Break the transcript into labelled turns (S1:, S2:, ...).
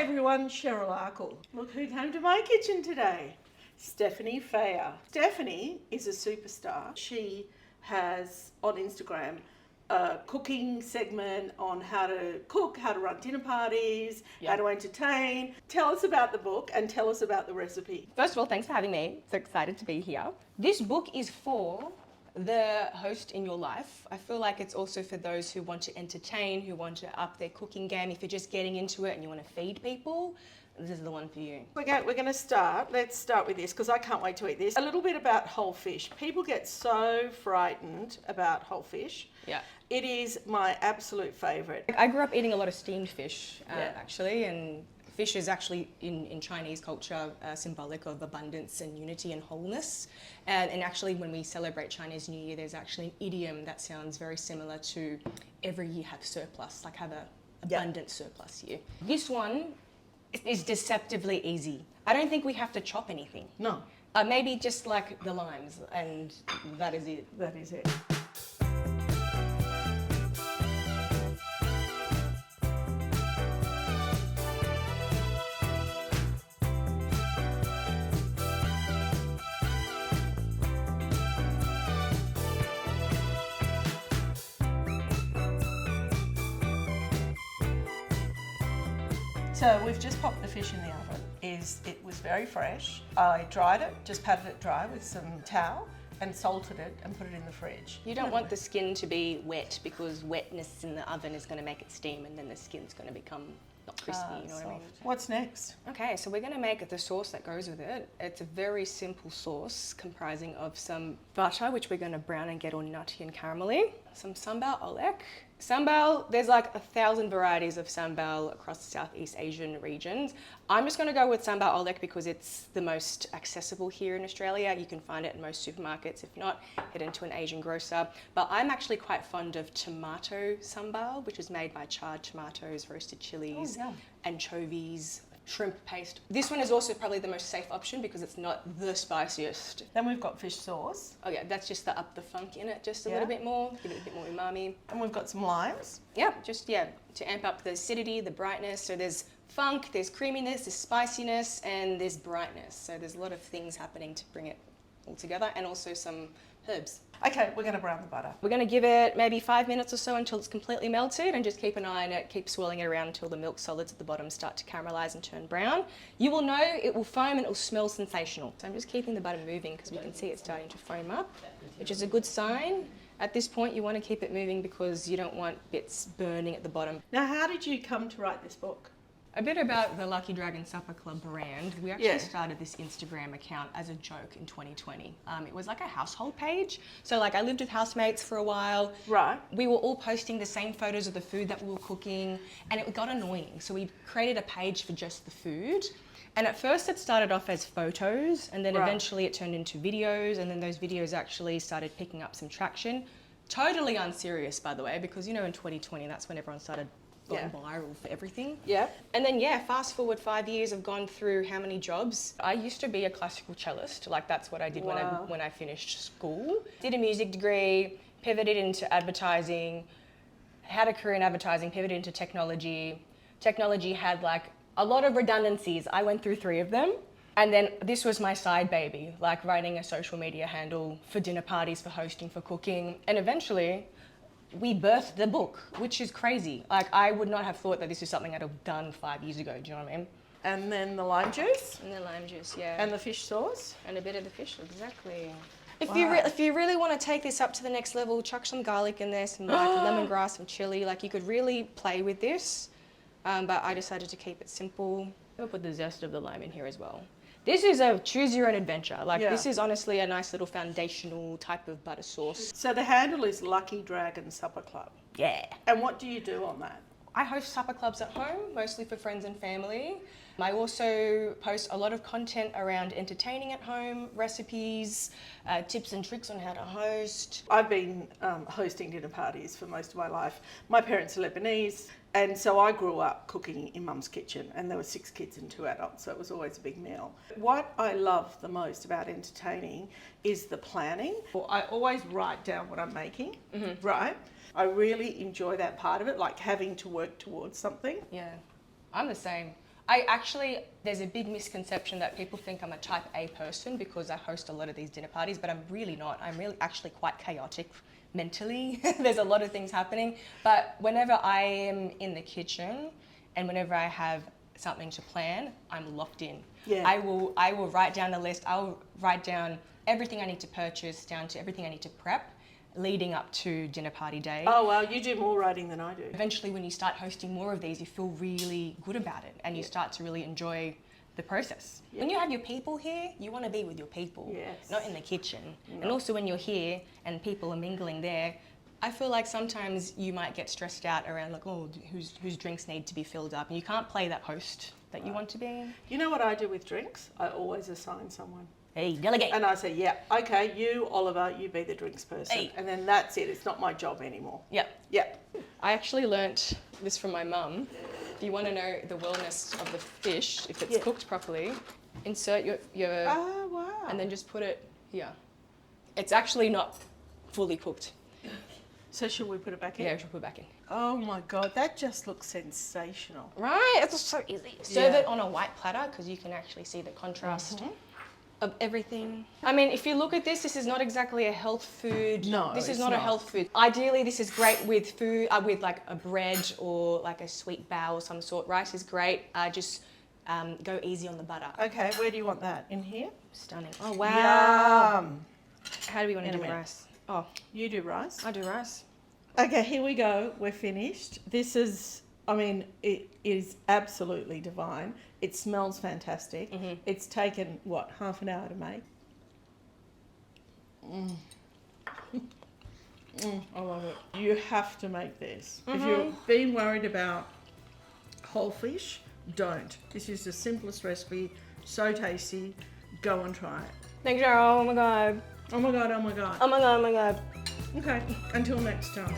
S1: everyone, Cheryl Arkle. Look who came to my kitchen today. Stephanie Feher. Stephanie is a superstar. She has on Instagram a cooking segment on how to cook, how to run dinner parties, how to entertain. Tell us about the book and tell us about the recipe.
S2: First of all, thanks for having me. So excited to be here. This book is for the host in your life. I feel like it's also for those who want to entertain, who want to up their cooking game. If you're just getting into it and you want to feed people, this is the one for you.
S1: We're going to start. Let's start with this because I can't wait to eat this. A little bit about whole fish. People get so frightened about whole fish.
S2: Yeah.
S1: It is my absolute favourite.
S2: I grew up eating a lot of steamed fish, actually, and fish is actually, in Chinese culture, symbolic of abundance and unity and wholeness. And actually, when we celebrate Chinese New Year, there's actually an idiom that sounds very similar to every year have surplus, like have a abundant surplus year. This one is deceptively easy. I don't think we have to chop anything.
S1: No.
S2: Maybe just like the limes, and that is it.
S1: That is it. So we've just popped the fish in the oven. It was very fresh. I dried it, just patted it dry with some towel and salted it and put it in the fridge.
S2: You don't want the skin to be wet because wetness in the oven is going to make it steam and then the skin's going to become not crispy, you know what I mean?
S1: What's next?
S2: Okay, so we're going to make the sauce that goes with it. It's a very simple sauce comprising of some butter, which we're going to brown and get all nutty and caramelly. Some sambal olek. Sambal, there's like 1,000 varieties of sambal across the Southeast Asian regions. I'm just going to go with sambal olek because it's the most accessible here in Australia. You can find it in most supermarkets. If not, head into an Asian grocer. But I'm actually quite fond of tomato sambal, which is made by charred tomatoes, roasted chilies, anchovies, shrimp paste. This one is also probably the most safe option because it's not the spiciest.
S1: Then we've got fish sauce.
S2: Oh yeah, that's just to up the funk in it just a little bit more, give it a bit more umami.
S1: And we've got some limes.
S2: Yeah, to amp up the acidity, the brightness. So there's funk, there's creaminess, there's spiciness, and there's brightness. So there's a lot of things happening to bring it all together, and also some herbs.
S1: Okay, we're going to brown the butter.
S2: We're going to give it maybe 5 minutes or so until it's completely melted, and just keep an eye on it, keep swirling it around until the milk solids at the bottom start to caramelize and turn brown. You will know it will foam and it will smell sensational. So I'm just keeping the butter moving because we can see it starting to foam up, which is a good sign. At this point, you want to keep it moving because you don't want bits burning at the bottom.
S1: Now, how did you come to write this book?
S2: A bit about the Lucky Dragon Supper Club brand. We actually started this Instagram account as a joke in 2020. It was like a household page. So like I lived with housemates for a while.
S1: Right.
S2: We were all posting the same photos of the food that we were cooking, and it got annoying. So we created a page for just the food. And at first it started off as photos, and then eventually it turned into videos, and then those videos actually started picking up some traction. Totally unserious, by the way, because you know in 2020 that's when everyone started going viral for everything.
S1: Yeah.
S2: And then fast forward 5 years, I've gone through how many jobs? I used to be a classical cellist, like that's what I did when I finished school. Did a music degree, pivoted into advertising, had a career in advertising, pivoted into technology. Technology had like a lot of redundancies. I went through 3 of them. And then this was my side baby, like writing a social media handle for dinner parties, for hosting, for cooking. And eventually we birthed the book, which is crazy. Like I would not have thought that this is something I'd have done 5 years ago, do you know what I mean?
S1: And then the lime juice.
S2: And the lime juice, yeah.
S1: And the fish sauce.
S2: And a bit of the fish, exactly. If you really want to take this up to the next level, chuck some garlic in there, some like lemongrass, some chili. Like you could really play with this, but I decided to keep it simple. I'll put the zest of the lime in here as well. This is a choose your own adventure. Like this is honestly a nice little foundational type of butter sauce.
S1: So the handle is Lucky Dragon Supper Club.
S2: Yeah.
S1: And what do you do on that?
S2: I host supper clubs at home, mostly for friends and family. I also post a lot of content around entertaining at home, recipes, tips and tricks on how to host.
S1: I've been hosting dinner parties for most of my life. My parents are Lebanese, and so I grew up cooking in Mum's kitchen, and there were 6 kids and 2 adults, so it was always a big meal. What I love the most about entertaining is the planning. I always write down what I'm making, right? I really enjoy that part of it, like having to work towards something.
S2: Yeah, I'm the same. There's a big misconception that people think I'm a type A person because I host a lot of these dinner parties, but I'm really not. I'm really actually quite chaotic mentally. There's a lot of things happening. But whenever I am in the kitchen and whenever I have something to plan, I'm locked in.
S1: Yeah.
S2: I will write down a list. I'll write down everything I need to purchase down to everything I need to prep leading up to dinner party day.
S1: Oh, wow, you do more writing than I do.
S2: Eventually, when you start hosting more of these, you feel really good about it and you start to really enjoy the process. When you have your people here, you want to be with your people, not in the kitchen. No. And also when you're here and people are mingling there, I feel like sometimes you might get stressed out around like, oh, whose drinks need to be filled up, and you can't play that host that you want to be.
S1: You know what I do with drinks? I always assign someone.
S2: Hey, delegate.
S1: And I say, yeah, okay, you, Oliver, you be the drinks person.
S2: Hey.
S1: And then that's it. It's not my job anymore.
S2: Yep.
S1: Yep.
S2: I actually learnt this from my mum. If you want to know the wellness of the fish, if it's cooked properly, insert your
S1: Oh, wow.
S2: and then just put it here. It's actually not fully cooked.
S1: So should we put it back in?
S2: Yeah, we should put it back in.
S1: Oh my God, that just looks sensational.
S2: Right, it's so easy. Serve it on a white platter because you can actually see the contrast of everything. I mean, if you look at this is not exactly a health food.
S1: No,
S2: this is
S1: it's
S2: not a health food. Ideally, this is great with food, with like a bread or like a sweet bao of some sort. Rice is great. Just go easy on the butter.
S1: Okay, where do you want that? In here?
S2: Stunning. Oh wow.
S1: Yum.
S2: How do we want to
S1: In a
S2: do
S1: minute.
S2: rice? Oh,
S1: You do rice?
S2: I do rice.
S1: Okay, here we go. We're finished. This is, I mean, it is absolutely divine. It smells fantastic. It's taken, what, half an hour to make? I love it. You have to make this. If you've been worried about whole fish, don't. This is the simplest recipe, so tasty. Go and try it.
S2: Thanks, Cheryl. Oh my god.
S1: Oh my God, oh my God.
S2: Oh my god. Oh my god.
S1: Okay, until next time.